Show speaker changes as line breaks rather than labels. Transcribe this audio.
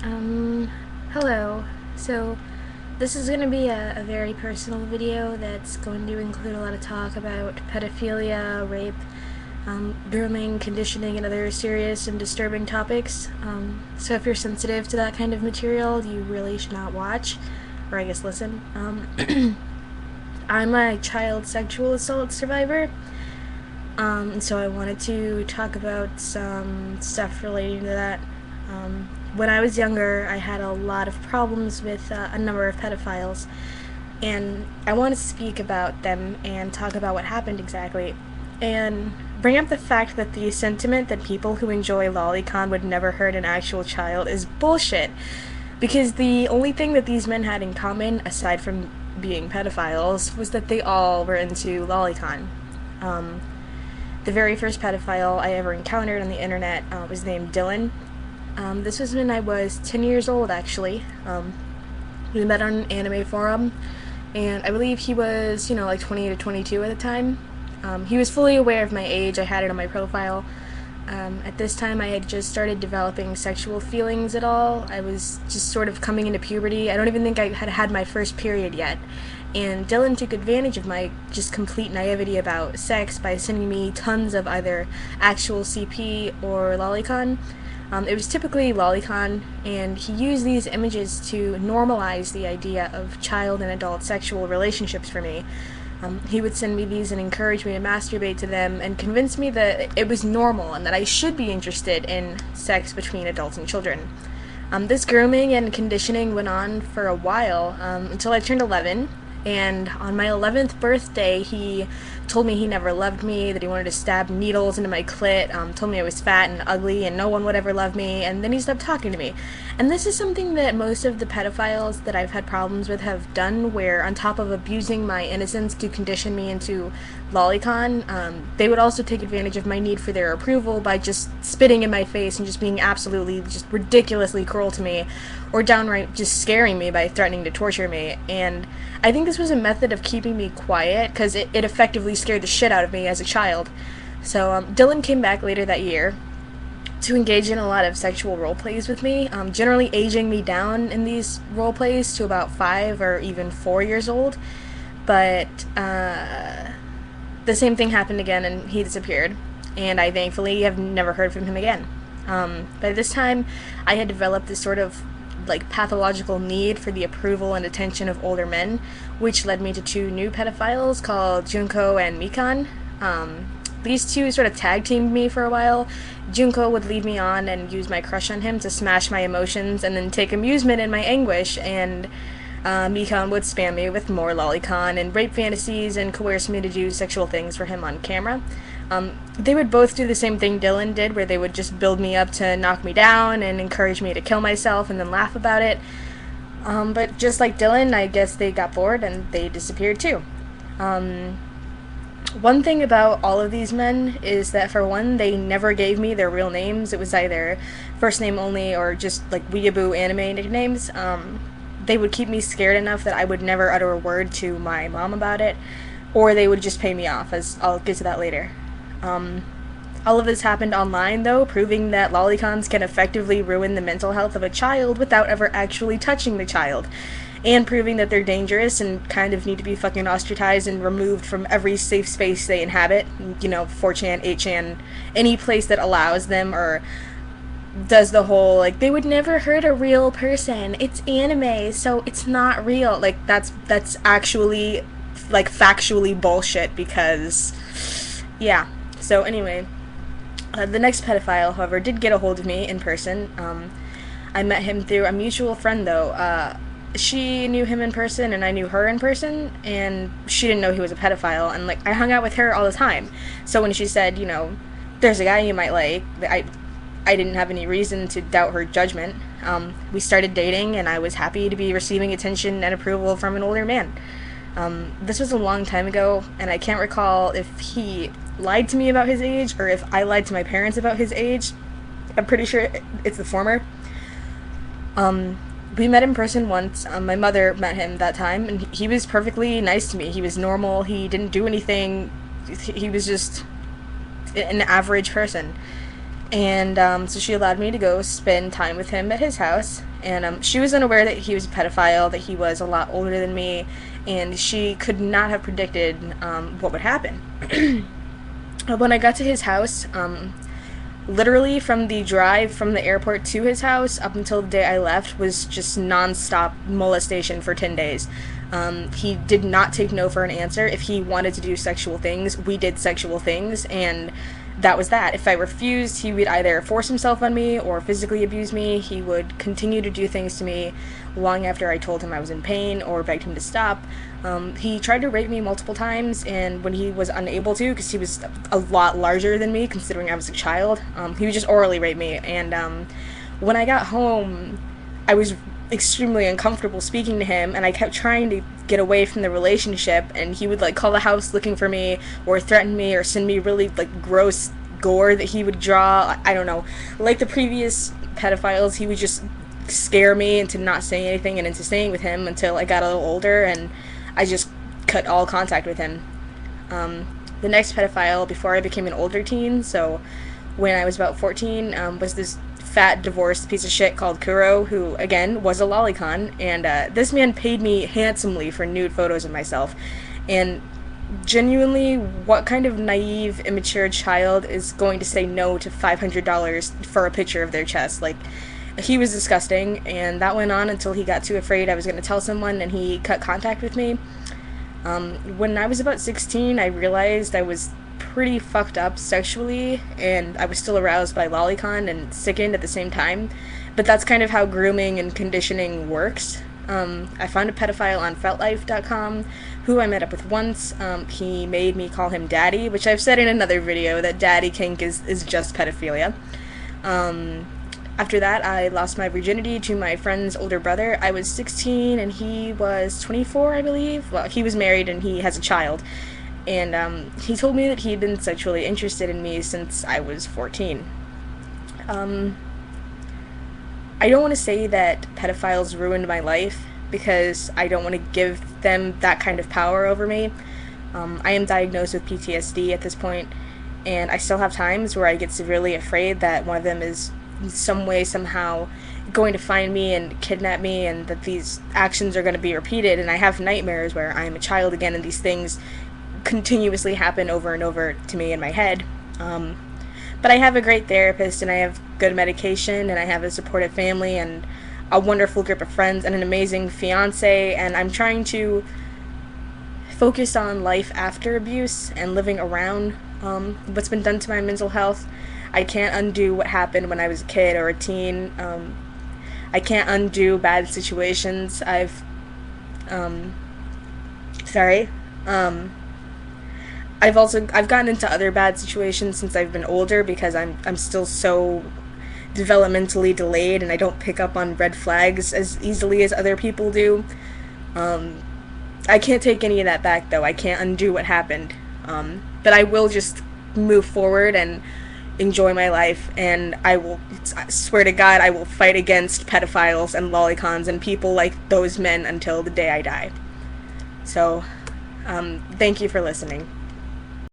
Um, Hello. So, this is going to be a very personal video that's going to include a lot of talk about pedophilia, rape, grooming, conditioning, and other serious and disturbing topics. So if you're sensitive to that kind of material, you really should not watch, or I guess listen. I'm a child sexual assault survivor, and so I wanted to talk about some stuff relating to that. When I was younger, I had a lot of problems with a number of pedophiles, and I want to speak about them and talk about what happened exactly, and bring up the fact that the sentiment that people who enjoy Lolicon would never hurt an actual child is bullshit. Because the only thing that these men had in common, aside from being pedophiles, was that they all were into Lolicon. Um, the very first pedophile I ever encountered on the internet was named Dylan. This was when I was 10 years old, actually. We met on an anime forum, and I believe he was, like 20 to 22 at the time. He was fully aware of my age. I had it on my profile. At this time, I had just started developing sexual feelings at all. I was just sort of coming into puberty. I don't even think I had had my first period yet. And Dylan took advantage of my just complete naivety about sex by sending me tons of either actual CP or Lolicon. It was typically Lolicon, and he used these images to normalize the idea of child and adult sexual relationships for me. He would send me these and encourage me to masturbate to them and convince me that it was normal and that I should be interested in sex between adults and children. This grooming and conditioning went on for a while until I turned 11, and on my 11th birthday, he told me he never loved me, that he wanted to stab needles into my clit, told me I was fat and ugly and no one would ever love me, and then he stopped talking to me. And this is something that most of the pedophiles that I've had problems with have done, where on top of abusing my innocence to condition me into Lolicon, they would also take advantage of my need for their approval by just spitting in my face and just being absolutely, just ridiculously cruel to me, or downright just scaring me by threatening to torture me. And I think this was a method of keeping me quiet, because it effectively scared the shit out of me as a child. So Dylan came back later that year to engage in a lot of sexual role plays with me, generally aging me down in these role plays to about 5 or even 4 years old. But the same thing happened again, and he disappeared. And I thankfully have never heard from him again. By this time, I had developed this sort of like pathological need for the approval and attention of older men, which led me to two new pedophiles called Junko and Mikan. These two sort of tag teamed me for a while. Junko would lead me on and use my crush on him to smash my emotions and then take amusement in my anguish, and Mikan would spam me with more lolicon and rape fantasies and coerce me to do sexual things for him on camera. They would both do the same thing Dylan did, where they would just build me up to knock me down and encourage me to kill myself and then laugh about it. But just like Dylan, I guess they got bored and they disappeared too. One thing about all of these men is that, for one, they never gave me their real names. It was either first name only or just like weeaboo anime nicknames. They would keep me scared enough that I would never utter a word to my mom about it, or they would just pay me off, as I'll get to that later. All of this happened online, though, proving that lolicons can effectively ruin the mental health of a child without ever actually touching the child, and proving that they're dangerous and kind of need to be fucking ostracized and removed from every safe space they inhabit. 4chan, 8chan, any place that allows them or does the whole, like, they would never hurt a real person. It's anime, so it's not real. Like, that's actually, like, factually bullshit, because, yeah. So, anyway, the next pedophile, however, did get a hold of me in person. I met him through a mutual friend, though. She knew him in person, and I knew her in person, and she didn't know he was a pedophile, and, like, I hung out with her all the time. So when she said, there's a guy you might like, I didn't have any reason to doubt her judgment. We started dating, and I was happy to be receiving attention and approval from an older man. This was a long time ago, and I can't recall if he lied to me about his age or if I lied to my parents about his age. I'm pretty sure it's the former. We met in person once. My mother met him that time, and he was perfectly nice to me. He was normal. He didn't do anything. He was just an average person. And so she allowed me to go spend time with him at his house. And she was unaware that he was a pedophile, that he was a lot older than me, and she could not have predicted what would happen. When I got to his house, literally from the drive from the airport to his house up until the day I left was just nonstop molestation for 10 days. He did not take no for an answer. If he wanted to do sexual things, we did sexual things, and that was that. If I refused, he would either force himself on me or physically abuse me. He would continue to do things to me long after I told him I was in pain or begged him to stop. He tried to rape me multiple times, and when he was unable to, because he was a lot larger than me, considering I was a child, he would just orally rape me. And when I got home, I was extremely uncomfortable speaking to him, and I kept trying to get away from the relationship, and he would like call the house looking for me or threaten me or send me really like gross gore that he would draw. I don't know, like the previous pedophiles, he would just scare me into not saying anything and into staying with him until I got a little older, and I just cut all contact with him. The next pedophile before I became an older teen, so when I was about 14, was this fat divorced piece of shit called Kuro, who again was a lolicon, and this man paid me handsomely for nude photos of myself. And genuinely, what kind of naive, immature child is going to say no to $500 for a picture of their chest? Like, he was disgusting, and that went on until he got too afraid I was going to tell someone, and he cut contact with me. When I was about 16, I realized I was pretty fucked up sexually, and I was still aroused by Lolicon and sickened at the same time. But that's kind of how grooming and conditioning works. I found a pedophile on feltlife.com who I met up with once. He made me call him daddy, which I've said in another video that daddy kink is just pedophilia. After that, I lost my virginity to my friend's older brother. I was 16 and he was 24, I believe. Well, he was married and he has a child. And he told me that he'd been sexually interested in me since I was 14. I don't want to say that pedophiles ruined my life, because I don't want to give them that kind of power over me. I am diagnosed with PTSD at this point, and I still have times where I get severely afraid that one of them is in some way, somehow going to find me and kidnap me, and that these actions are going to be repeated, and I have nightmares where I am a child again and these things continuously happen over and over to me in my head. But I have a great therapist, and I have good medication, and I have a supportive family and a wonderful group of friends and an amazing fiance, and I'm trying to focus on life after abuse and living around what's been done to my mental health. I can't undo what happened when I was a kid or a teen. I can't undo bad situations. I've gotten into other bad situations since I've been older, because I'm still so developmentally delayed, and I don't pick up on red flags as easily as other people do. I can't take any of that back, though. I can't undo what happened. But I will just move forward and enjoy my life, and I swear to God, I will fight against pedophiles and lolicons and people like those men until the day I die. So, thank you for listening.